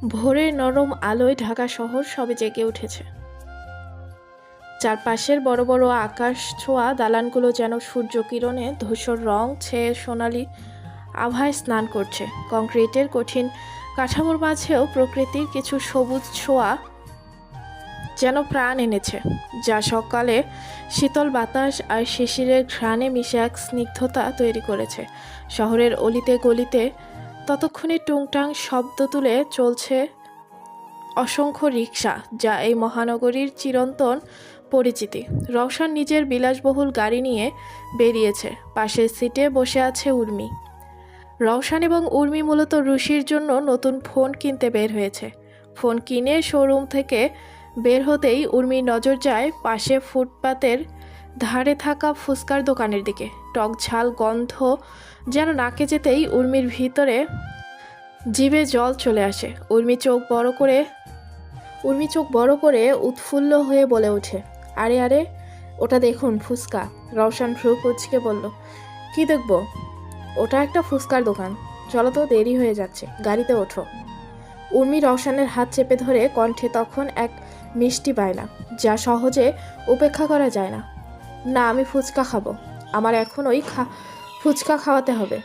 ভোরের নরম আলোয় ঢাকা শহর সবে জেগে উঠেছে। চারপাশের বড় বড় আকাশ ছোঁয়া দালানগুলো যেন সূর্য কিরণে ধূসর রং ছেয়ে সোনালি আভায় স্নান করছে। কংক্রিটের কঠিন কাঠামোর মাঝেও প্রকৃতির কিছু সবুজ ছোঁয়া যেন প্রাণ এনেছে, যা সকালে শীতল বাতাস আর শিশিরের ঘ্রাণে মিশে এক স্নিগ্ধতা তৈরি করেছে। শহরের অলিতে গলিতে ততক্ষণে টুংটাং শব্দ তুলে চলছে অসংখ্য রিকশা, যা এই মহানগরীর চিরন্তন পরিচিতি। রওশন নিজের বিলাসবহুল গাড়ি নিয়ে বেরিয়েছে। পাশের সিটে বসে আছে উর্মি। রওশন এবং উর্মি মূলত রুশির জন্য নতুন ফোন কিনতে বের হয়েছে। ফোন কিনে শোরুম থেকে বের হতেই উর্মির নজর যায় পাশে ফুটপাতের ধারে থাকা ফুচকার দোকানের দিকে। টক ঝাল গন্ধ যেন নাকে যেতেই উর্মির ভিতরে জিভে জল চলে আসে। উর্মি চোখ বড় করে উৎফুল্ল হয়ে বলে ওঠে, আরে আরে, ওটা দেখুন ফুচকা। রওশন ভ্রু কুঁচকে বলল, কি দেখব? ওটা একটা ফুচকার দোকান। চলো তো, দেরি হয়ে যাচ্ছে, গাড়িতে ওঠো। উর্মি রওশনের হাত চেপে ধরে, কণ্ঠে তখন এক মিষ্টি বায়না, যা সহজে উপেক্ষা করা যায় না। না, আমি ফুচকা খাবো। আমার এখন ওই ফুচকা খাওয়াতে হবে।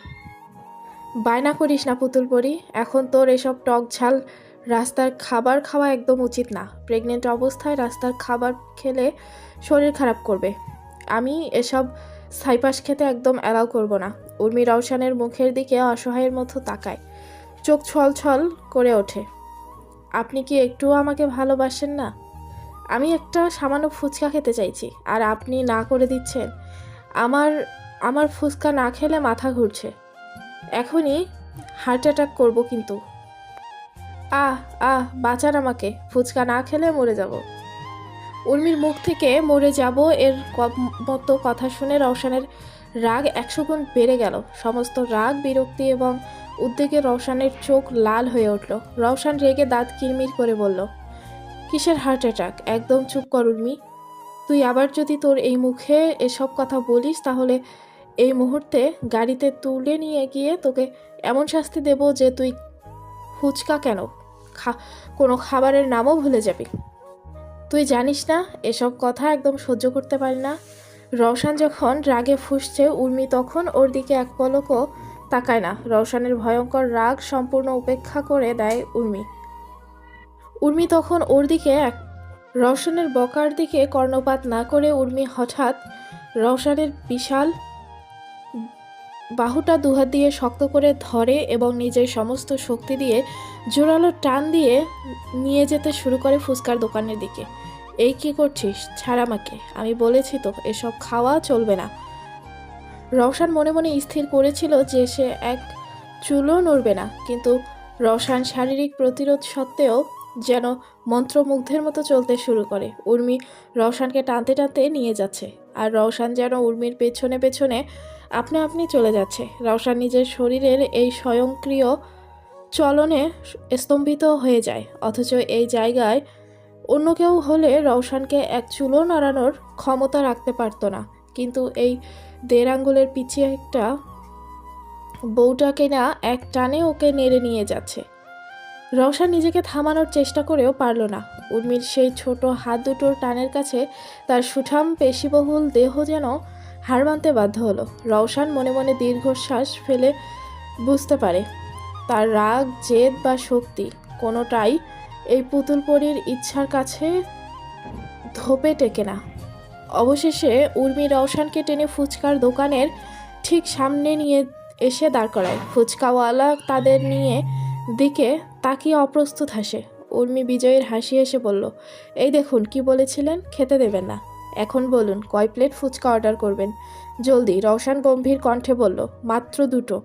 বায়না করিস না পুতুল পরি, এখন তোর এসব টক ঝাল রাস্তার খাবার খাওয়া একদম উচিত না। প্রেগনেন্ট অবস্থায় রাস্তার খাবার খেলে শরীর খারাপ করবে। আমি এসব ছাইপাশ খেতে একদম অ্যালাউ করব না। উর্মি রওশনের মুখের দিকে অসহায়ের মতো তাকায়, চোখ ছল ছল করে ওঠে। আপনি কি একটুও আমাকে ভালোবাসেন না? আমি একটা সামান্য ফুচকা খেতে চাইছি, আর আপনি না করে দিচ্ছেন। আমার ফুচকা না খেলে মাথা ঘুরছে, এখনই হার্ট অ্যাটাক করবো কিন্তু। বাঁচান আমাকে, ফুচকা না খেলে মরে যাব। উর্মির মুখ থেকে মরে যাব এর মতো কথা শুনে রওশনের রাগ 100 গুণ বেড়ে গেল। সমস্ত রাগ, বিরক্তি এবং উদ্বেগে রওশনের চোখ লাল হয়ে উঠল। রওশন রেগে দাঁত কিরমির করে বলল, কিসের হার্ট অ্যাটাক? একদম চুপ কর উর্মি। তুই আবার যদি তোর এই মুখে এসব কথা বলিস, তাহলে এই মুহূর্তে গাড়িতে তুলে নিয়ে গিয়ে তোকে এমন শাস্তি দেব যে তুই ফুচকা কেন, কোনো খাবারের নামও ভুলে যাবি। তুই জানিস না এসব কথা একদম সহ্য করতে পারি না। রওশন যখন রাগে ফুঁসছে, উর্মি তখন ওর দিকে এক পলকও তাকায় না। রওশনের ভয়ঙ্কর রাগ সম্পূর্ণ উপেক্ষা করে দেয় উর্মি তখন ওর দিকে রওশনের বকার দিকে কর্ণপাত না করে উর্মি হঠাৎ রওশনের বিশাল বাহুটা দুহাত দিয়ে শক্ত করে ধরে এবং নিজের সমস্ত শক্তি দিয়ে জোরালো টান দিয়ে নিয়ে যেতে শুরু করে ফুচকার দোকানের দিকে। এই কি করছিস? ছাড় আমাকে, আমি বলেছি তো এসব খাওয়া চলবে না। রওশন মনে মনে স্থির করেছিল যে সে এক চুলও নড়বে না, কিন্তু রওশন শারীরিক প্রতিরোধ সত্ত্বেও যেন মন্ত্রমুগ্ধের মতো চলতে শুরু করে। উর্মি রওশনকে টানতে টানতে নিয়ে যাচ্ছে, আর রওশন যেন উর্মির পেছনে পেছনে আপনি চলে যাচ্ছে। রওশন নিজের শরীরের এই স্বয়ংক্রিয় চলনে স্তম্ভিত হয়ে যায়, অথচ এই জায়গায় অন্য কেউ হলে রওশনকে এক চুলও নাড়ানোর ক্ষমতা রাখতে পারত না। কিন্তু এই 1.5 আঙ্গুলের পিছিয়ে একটা বউটাকে না এক টানে ওকে নেড়ে নিয়ে যাচ্ছে। রওশন নিজেকে থামানোর চেষ্টা করেও পারল না। উর্মির সেই ছোট হাত দুটোর টানের কাছে তার সুঠাম পেশিবহুল দেহ যেন হার মানতে বাধ্য হলো। রওশন মনে মনে দীর্ঘশ্বাস ফেলে বুঝতে পারে তার রাগ, জেদ বা শক্তি কোনোটাই এই পুতুল পরীর ইচ্ছার কাছে ধোপে টেকে না। অবশেষে উর্মি রওশনকে টেনে ফুচকার দোকানের ঠিক সামনে নিয়ে এসে দাঁড় করায়। ফুচকাওয়ালা তাদের দিকে তাকিয়ে অপ্রস্তুত হাসে। উর্মি বিজয়ের হাসি এসে বলল, এই দেখুন, কি বলেছিলেন খেতে দেবেন না? এখন বলুন কয় প্লেট ফুচকা অর্ডার করবেন, জলদি। রওশন গম্ভীর কণ্ঠে বলল, মাত্র 2টো,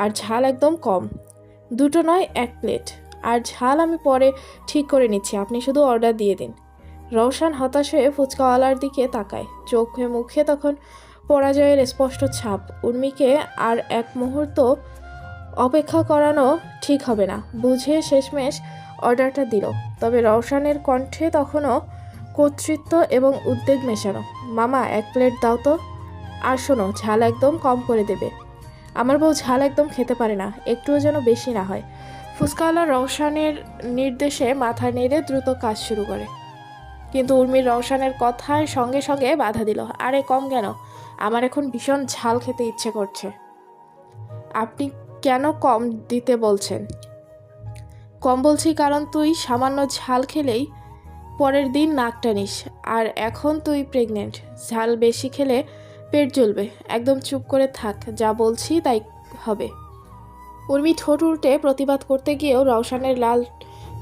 আর ঝাল একদম কম। 2টো নয়, 1 প্লেট, আর ঝাল আমি পরে ঠিক করে নিচ্ছি, আপনি শুধু অর্ডার দিয়ে দিন। রওশন হতাশ হয়ে ফুচকাওয়ালার দিকে তাকায়, চোখে মুখে তখন পরাজয়ের স্পষ্ট ছাপ। উর্মিকে আর এক মুহূর্ত অপেক্ষা করানো ঠিক হবে না বুঝে শেষমেশ অর্ডারটা দিল। তবে রওশনের কণ্ঠে তখনও কর্তৃত্ব এবং উদ্বেগ মেশানো। মামা, 1 প্লেট দাও তো, আর শোনো, ঝাল একদম কম করে দেবে। আমার বউ ঝাল একদম খেতে পারে না, একটুও যেন বেশি না হয়। ফুচকাওয়ালা রওশানের নির্দেশে মাথা নেড়ে দ্রুত কাজ শুরু করে, কিন্তু উর্মির রওশানের কথার সঙ্গে সঙ্গে বাধা দিল। আরে কম কেন, আমার এখন ভীষণ ঝাল খেতে ইচ্ছে করছে। আপনি কেন কম দিতে বলছেন? কম বলছি কারণ তুই সামান্য ঝাল খেলেই পরের দিন নাক টানিস, আর এখন তুই প্রেগনেন্ট। ঝাল বেশি খেলে পেট জ্বলবে। একদম চুপ করে থাক, যা বলছি তাই হবে। উর্মি ঠোঁট উল্টে প্রতিবাদ করতে গিয়েও রওশানের লাল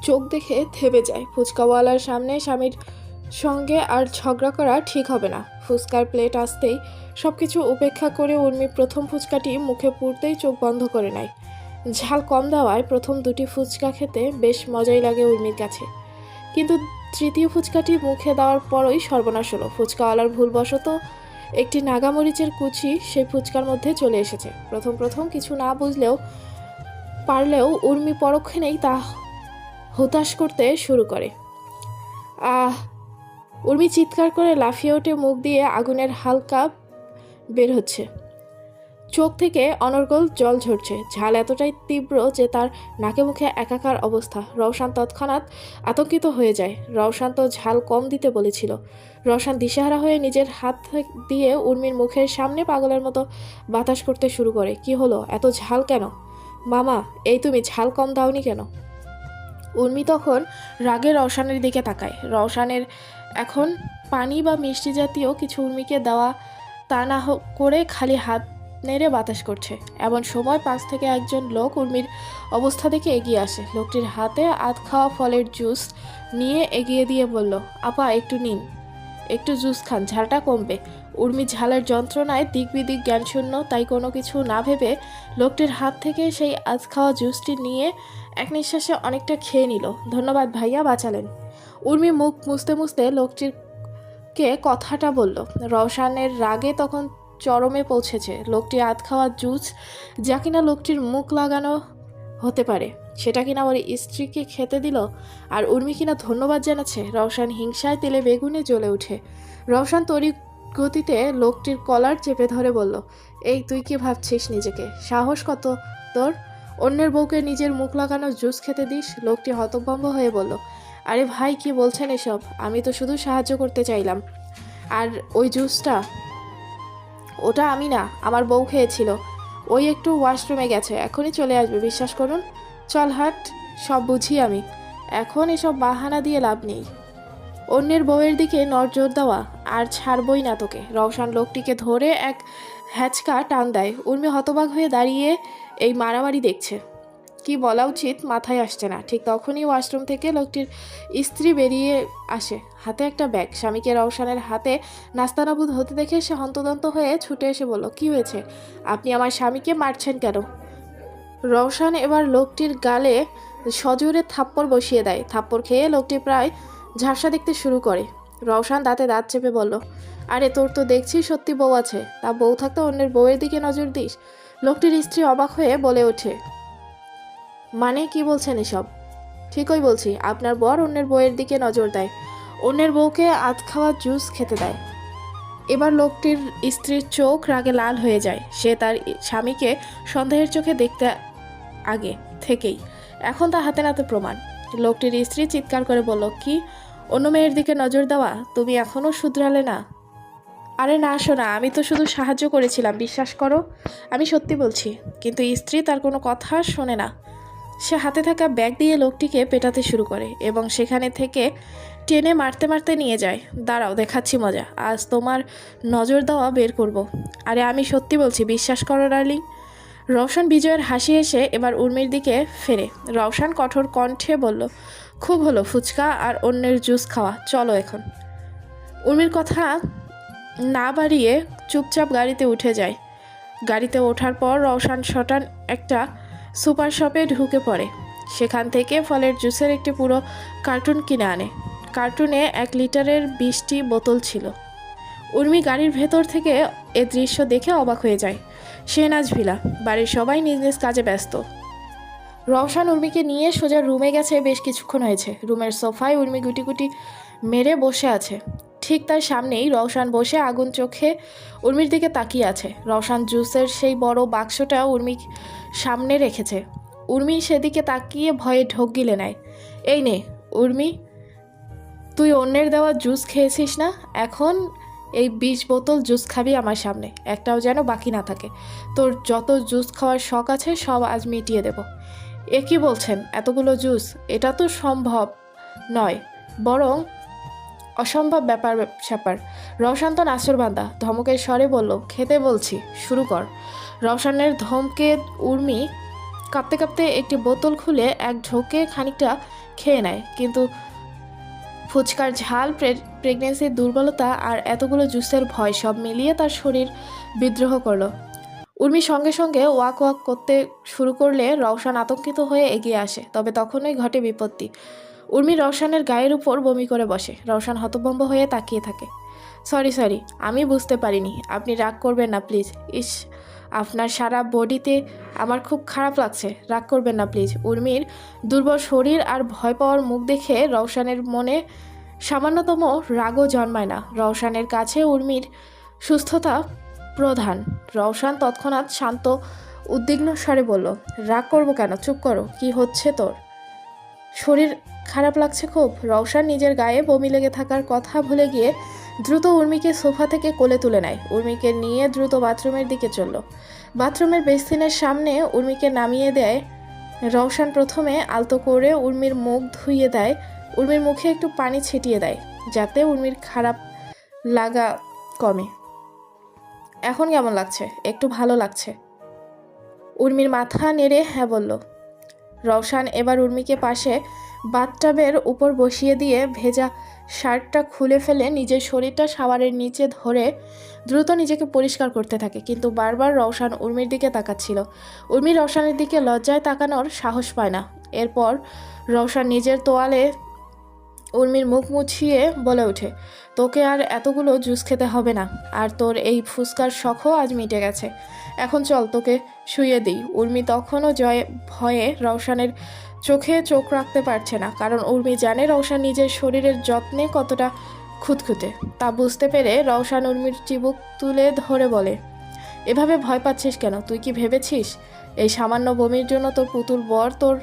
চোখ দেখে থেমে যায়। ফুচকাওয়ালার সামনে স্বামীর সঙ্গে আর ঝগড়া করা ঠিক হবে না। ফুচকার প্লেট আসতেই সব কিছু উপেক্ষা করে উর্মি প্রথম ফুচকাটি মুখে পুরতেই চোখ বন্ধ করে নেয়। ঝাল কম দেওয়ায় প্রথম দুটি ফুচকা খেতে বেশ মজাই লাগে উর্মির কাছে, কিন্তু তৃতীয় ফুচকাটি মুখে দেওয়ার পরই সর্বনাশ হলো। ফুচকাওয়ালার ভুলবশত একটি নাগামরিচের কুচি সেই ফুচকার মধ্যে চলে এসেছে। প্রথম প্রথম কিছু না বুঝলেও পারলেও উর্মি পরক্ষণেই তা হতাশ করতে শুরু করে। উর্মি চিৎকার করে লাফিয়ে ওঠে, মুখ দিয়ে আগুনের হালকা বের হচ্ছে, চোখ থেকে অনর্গল জল ঝরছে। ঝাল এতটাই তীব্র যে তার নাকে মুখে একাকার অবস্থা। রওশান তৎক্ষণাৎ আতঙ্কিত হয়ে যায়। রওশান তো ঝাল কম দিতে বলেছিল। রওশান দিশেহারা হয়ে নিজের হাত দিয়ে উর্মির মুখের সামনে পাগলের মতো বাতাস করতে শুরু করে। কি হলো, এত ঝাল কেন? মামা, এই তুমি ঝাল কম দাওনি কেন? উর্মি তখন রাগে রওশানের দিকে তাকায়। রওশানের এখন পানি বা মিষ্টি জাতীয় কিছু উর্মিকে দেওয়া তা না করে খালি হাত নেড়ে বাতাস করছে। এমন সময় পাশ থেকে একজন লোক উর্মির অবস্থা দেখে এগিয়ে আসে। লোকটির হাতে আধ খাওয়া ফলের জুস নিয়ে এগিয়ে দিয়ে বলল, আপা একটু নিন, একটু জুস খান, ঝালটা কমবে। উর্মি ঝালের যন্ত্রণায় দিকবিদিক জ্ঞানশূন্য, তাই কোনো কিছু না ভেবে লোকটির হাত থেকে সেই আধ খাওয়া জুসটি নিয়ে এক নিঃশ্বাসে অনেকটা খেয়ে নিল। ধন্যবাদ ভাইয়া, বাঁচালেন। উর্মি মুখ মুছতে মুছতে লোকটিকে কথাটা বলল। রওশানের রাগে তখন চরমে পৌঁছেছে। লোকটি আধ খাওয়া জুস যা কিনা লোকটির মুখ লাগানো হতে পারে, সেটা কিনা ওর স্ত্রীকে খেতে দিল, আর উর্মি কিনা ধন্যবাদ জানাচ্ছে। রওশান হিংসায় তেলে বেগুনে জ্বলে ওঠে। রওশান তড়ি গতিতে লোকটির কলার চেপে ধরে বলল, এই তুই কি ভাবছিস নিজেকে? সাহস কত তোর, অন্যের বউকে নিজের মুখ লাগানো জুস খেতে দিস? লোকটি হতভম্ব হয়ে বলল, আরে ভাই কি বলছেন এসব? আমি তো শুধু সাহায্য করতে চাইলাম। আর ওই জুসটা, ওটা আমি না, আমার বউ খেয়েছিল। ওই একটু ওয়াশরুমে গেছে, এখনই চলে আসবে, বিশ্বাস করুন। চল হাট, সব বুঝি আমি। এখন এসব বাহানা দিয়ে লাভ নেই। অন্যের বউয়ের দিকে নজর দেওয়া আর ছাড়বই না তোকে। রওশান লোকটিকে ধরে এক হ্যাচকা টান দেয়। উর্মি হতবাক হয়ে দাঁড়িয়ে এই মারামারি দেখছে। কি বলা উচিত মাথায় আসছে না। ঠিক তখনই ওয়াশরুম থেকে লোকটির স্ত্রী বেরিয়ে আসে, হাতে একটা ব্যাগ। স্বামীকে রওশানের হাতে নাস্তানাবুদ হতে দেখে সে হন্তদন্ত হয়ে ছুটে এসে বলল, কি হয়েছে? আপনি আমার স্বামীকে মারছেন কেন? রওশান এবার লোকটির গালে সজোরে থাপ্পড় বসিয়ে দেয়। থাপ্পড় খেয়ে লোকটি প্রায় ঝাপসা দেখতে শুরু করে। রওশান দাঁতে দাঁত চেপে বলল, আরে তোর তো দেখছি সত্যি বউ আছে, তা বউ থাকতে অন্যের বউয়ের দিকে নজর দিস? লোকটির স্ত্রী অবাক হয়ে বলে ওঠে, মানে কি বলছেন এসব? ঠিকই বলছি, আপনার বর অন্যের বউয়ের দিকে নজর দেয়, অন্যের বউকে আধ খাওয়া জুস খেতে দেয়। এবার লোকটির স্ত্রীর চোখ রাগে লাল হয়ে যায়। সে তার স্বামীকে সন্দেহের চোখে দেখতে আগে থেকেই, এখন তার হাতে নাতে প্রমাণ। লোকটির স্ত্রী চিৎকার করে বলল, কি, অন্য মেয়ের দিকে নজর দেওয়া? তুমি এখনও শুধরালে না? আরে না শোনা, আমি তো শুধু সাহায্য করেছিলাম, বিশ্বাস করো, আমি সত্যি বলছি। কিন্তু স্ত্রী তার কোনো কথা শোনে না। সে হাতে থাকা ব্যাগ দিয়ে লোকটিকে পেটাতে শুরু করে এবং সেখানে থেকে টেনে মারতে মারতে নিয়ে যায়। দাঁড়াও, দেখাচ্ছি মজা, আজ তোমার নজর দেওয়া বের করব। আরে আমি সত্যি বলছি, বিশ্বাস করো ডার্লিং। রওশান বিজয়ের হাসি এসে এবার উর্মির দিকে ফেরে। রওশান কঠোর কণ্ঠে বলল, খুব হলো ফুচকা আর অন্যের জুস খাওয়া, চলো এখন। উর্মির কথা না বাড়িয়ে চুপচাপ গাড়িতে উঠে যায়। গাড়িতে ওঠার পর রওশান শটান একটা সুপার শপে ঢুকে পড়ে। সেখান থেকে ফলের জুসের একটি পুরো কার্টুন কিনে আনে। কার্টুনে 1 লিটারের 20টি বোতল ছিল। উর্মি গাড়ির ভেতর থেকে এ দৃশ্য দেখে অবাক হয়ে যায়। শেহনাজ ভিলা, বাড়ির সবাই নিজ নিজ কাজে ব্যস্ত। রওশান উর্মিকে নিয়ে সোজা রুমে গেছে। বেশ কিছুক্ষণ হয়েছে। রুমের সোফায় উর্মি গুটি গুটি মেরে বসে আছে। ঠিক তার সামনেই রওশান বসে আগুন চোখে উর্মির দিকে তাকিয়ে আছে। রওশান জুসের সেই বড় বাক্সটা উর্মির সামনে রেখেছে। উর্মি সেদিকে তাকিয়ে ভয়ে ঢোক গিলে নেয়। এই নে উর্মি, তুই অন্যের দেওয়া জুস খেয়েছিস না, এখন এই 20 বোতল জুস খাবি আমার সামনে, একটাও যেন বাকি না থাকে। তোর যত জুস খাওয়ার শখ আছে সব আজ মিটিয়ে দেব। এ কি বলছেন, এতগুলো জুস? এটা তো সম্ভব নয়, বরং অসম্ভব ব্যাপার স্যাপার। রওশান তো নাছোড়বান্দা, ধমকের স্বরে বলল, খেতে বলছি, শুরু কর। রওশানের ধমকে উর্মি কাঁপতে কাঁপতে একটি বোতল খুলে এক ঢোকে খানিকটা খেয়ে নেয়, কিন্তু ফুচকার ঝাল, প্রেগনেন্সির দুর্বলতা আর এতগুলো জুসের ভয় সব মিলিয়ে তার শরীর বিদ্রোহ করলো। উর্মি সঙ্গে সঙ্গে ওয়াক ওয়াক করতে শুরু করলে রওশান আতঙ্কিত হয়ে এগিয়ে আসে, তবে তখনই ঘটে বিপত্তি। উর্মি রওশানের গায়ের উপর বমি করে বসে। রওশান হতভম্ব হয়ে তাকিয়ে থাকে। সরি, আমি বুঝতে পারিনি, আপনি রাগ করবেন না প্লিজ। ইস, আপনার সারা বডিতে আমার খুব খারাপ লাগছে, রাগ করবেন না প্লিজ। উর্মির দুর্বল শরীর আর ভয় পাওয়ার মুখ দেখে রওশানের মনে সামান্যতম রাগও জন্মায় না। রওশানের কাছে উর্মির সুস্থতা প্রধান। রওশান তৎক্ষণাৎ শান্ত উদ্বিগ্ন স্বরে বলল, রাগ করবো কেন, চুপ করো, কি হচ্ছে তোর? শরীর খারাপ লাগছে খুব। রওশান নিজের গায়ে বমি লেগে থাকার কথা ভুলে গিয়ে দ্রুত উর্মিকে সোফা থেকে কোলে তুলে নেয়। উর্মিকে নিয়ে দ্রুত বাথরুমের দিকে চলল। বাথরুমের বেসিনের সামনে উর্মিকে নামিয়ে দেয়। রওশান প্রথমে আলতো করে উর্মির মুখ ধুইয়ে দেয়, উর্মির মুখে একটু পানি ছিটিয়ে দেয় যাতে উর্মির খারাপ লাগা কমে। এখন কেমন লাগছে? একটু ভালো লাগছে। উর্মির মাথা নেড়ে হ্যাঁ বলল। রওশান এবার উর্মিকে পাশে বাথটাবের উপর বসিয়ে দিয়ে ভেজা শার্টটা খুলে ফেলে নিজের শরীরটা শাওয়ারের নিচে ধরে দ্রুত নিজেকে পরিষ্কার করতে থাকে, কিন্তু বারবার রওশান উর্মির দিকে তাকাচ্ছিল। উর্মি রওশানের দিকে লজ্জায় তাকানোর সাহস পায় না। এরপর রওশান নিজের তোয়ালে উর্মির মুখ মুছিয়ে বলে ওঠে, তোকে আর এতগুলো জুস খেতে হবে না, আর তোর এই ফুসকার শখও আজ মিটে গেছে। এখন চল তোকে শুইয়ে দিই। উর্মি তখনও ভয়ে রওশানের চোখে চোখ রাখতে পারছে না, কারণ উর্মি জানে রওশান নিজের শরীরের যত্নে কতটা খুঁতখুঁতে। তা বুঝতে পেরে রওশান উর্মির চিবুক তুলে ধরে বলে, এভাবে ভয় পাচ্ছিস কেন? তুই কি ভেবেছিস এই সামান্য বমির জন্য তোর পুতুল বর তোর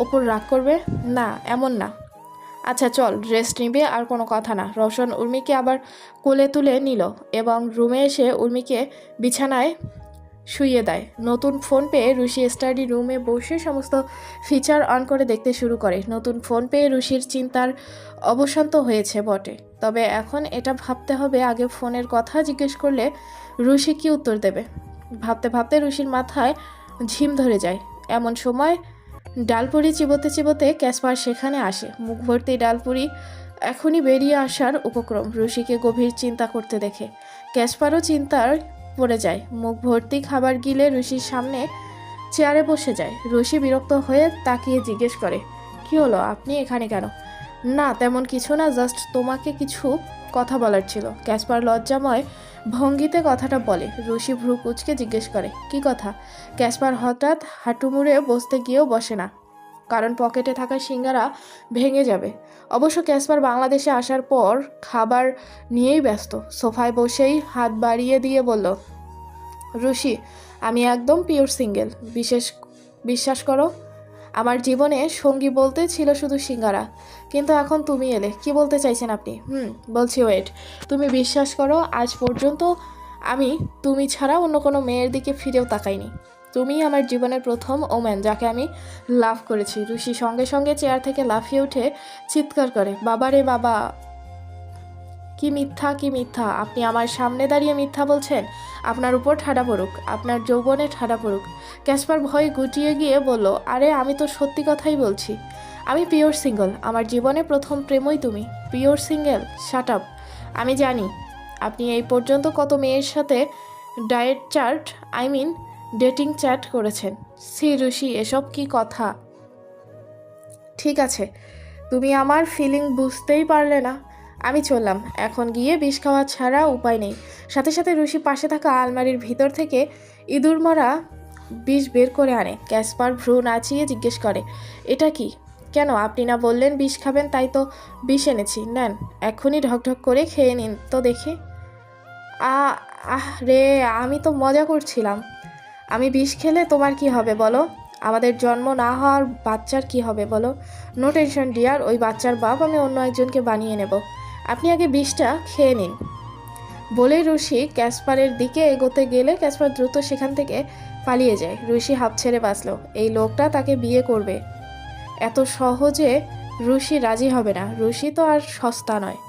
ওপর রাগ করবে? না, এমন না। আচ্ছা চল, রেস্ট নিবি আর কোনো কথা না। রওশন উর্মিকে আবার কোলে তুলে নিল এবং রুমে এসে উর্মিকে বিছানায় শুইয়ে দেয়। নতুন ফোন পেয়ে রুশি স্টাডি রুমে বসে সমস্ত ফিচার অন করে দেখতে শুরু করে। নতুন ফোন পেয়ে রুশির চিন্তার অবসান্ত হয়েছে বটে, তবে এখন এটা ভাবতে হবে আগে ফোনের কথা জিজ্ঞেস করলে রুশি কি উত্তর দেবে। ভাবতে ভাবতে রুশির মাথায় ঝিম ধরে যায়। এমন সময় ডালপুরি চিবোতে চিবোতে ক্যাসপার সেখানে আসে। মুখ ভর্তি ডালপুরি এখনই বেরিয়ে আসার উপক্রম। রুশিকে গভীর চিন্তা করতে দেখে ক্যাসপারও চিন্তার পড়ে যায়। মুখ ভর্তি খাবার গিলে রুশির সামনে চেয়ারে বসে যায়। রুশি বিরক্ত হয়ে তাকিয়ে জিজ্ঞেস করে, কি হলো, আপনি এখানে কেন? না তেমন কিছু না, জাস্ট তোমাকে কিছু কথা বলার ছিল। ক্যাসপার লজ্জাময় ভঙ্গিতে কথাটা বলে। রুশি ভ্রু কুচকে জিজ্ঞেস করে, কি কথা? ক্যাসপার হঠাৎ হাঁটু মুড়ে বসতে গিয়েও বসে না, কারণ পকেটে থাকা সিঙ্গারা ভেঙে যাবে। অবশ্য ক্যাসপার বাংলাদেশে আসার পর খাবার নিয়েই ব্যস্ত। সোফায় বসেই হাত বাড়িয়ে দিয়ে বলল, রুশি, আমি একদম পিওর সিঙ্গেল। বিশ্বাস করো, আমার জীবনে সঙ্গী বলতে ছিল শুধু সিঙ্গারা, কিন্তু এখন তুমি এলে। কি বলতে চাইছেন আপনি? বলছি ওয়েট। তুমি বিশ্বাস করো, আজ পর্যন্ত আমি তুমি ছাড়া অন্য কোনো মেয়ের দিকে ফিরেও তাকাইনি। তুমিই আমার জীবনের প্রথম ওম্যান যাকে আমি লাভ করেছি। রুশি সঙ্গে সঙ্গে চেয়ার থেকে লাফিয়ে উঠে চিৎকার করে, বাবা রে বাবা, কি মিথ্যা, কি মিথ্যা! আপনি আমার সামনে দাঁড়িয়ে মিথ্যা বলছেন। আপনার উপর ঠাডা পড়ুক, আপনার যৌবনে ঠাডা পড়ুক। ক্যাসপার ভয় গুটিয়ে গিয়ে বলল, আরে আমি তো সত্যি কথাই বলছি। আমি পিওর সিঙ্গেল, আমার জীবনে প্রথম প্রেমই তুমি। Pure single? Shut up. আমি জানি আপনি এই পর্যন্ত কত মেয়ের সাথে ডায়েট চার্ট ডেটিং চ্যাট করেছেন। সি রুশি, এসব কি কথা? ঠিক আছে, তুমি আমার ফিলিং বুঝতেই পারলে না। আমি চললাম, এখন গিয়ে বিষ খাওয়া ছাড়া উপায় নেই। সাথে সাথে রুশি পাশে থাকা আলমারির ভিতর থেকে ইঁদুর মারা বিষ বের করে আনে। ক্যাসপার ভ্রু নাচিয়ে জিজ্ঞেস করে, এটা কি? কেন, আপনি না বললেন বিষ খাবেন? তাই তো বিষ এনেছি, নেন, এক্ষুনি ঢকঢক করে খেয়ে নিন তো দেখি। আহ রে, আমি তো মজা করছিলাম। আমি বিষ খেলে তোমার কি হবে বলো? আমাদের জন্ম না হওয়ার বাচ্চার কি হবে বলো? নো টেনশন ডিয়ার, ওই বাচ্চার বাপ আমি অন্য একজনকে বানিয়ে নেব। আপনি আগে বিষটা খেয়ে নিন। বলে রুশি ক্যাসপারের দিকে এগোতে গেলে ক্যাসপার দ্রুত সেখান থেকে পালিয়ে যায়। রুশি হাঁপ ছেড়ে বাঁচল। এই লোকটা তাকে বিয়ে করবে, এত সহজে রুশি রাজি হবে না। রুশি তো আর সস্তা নয়।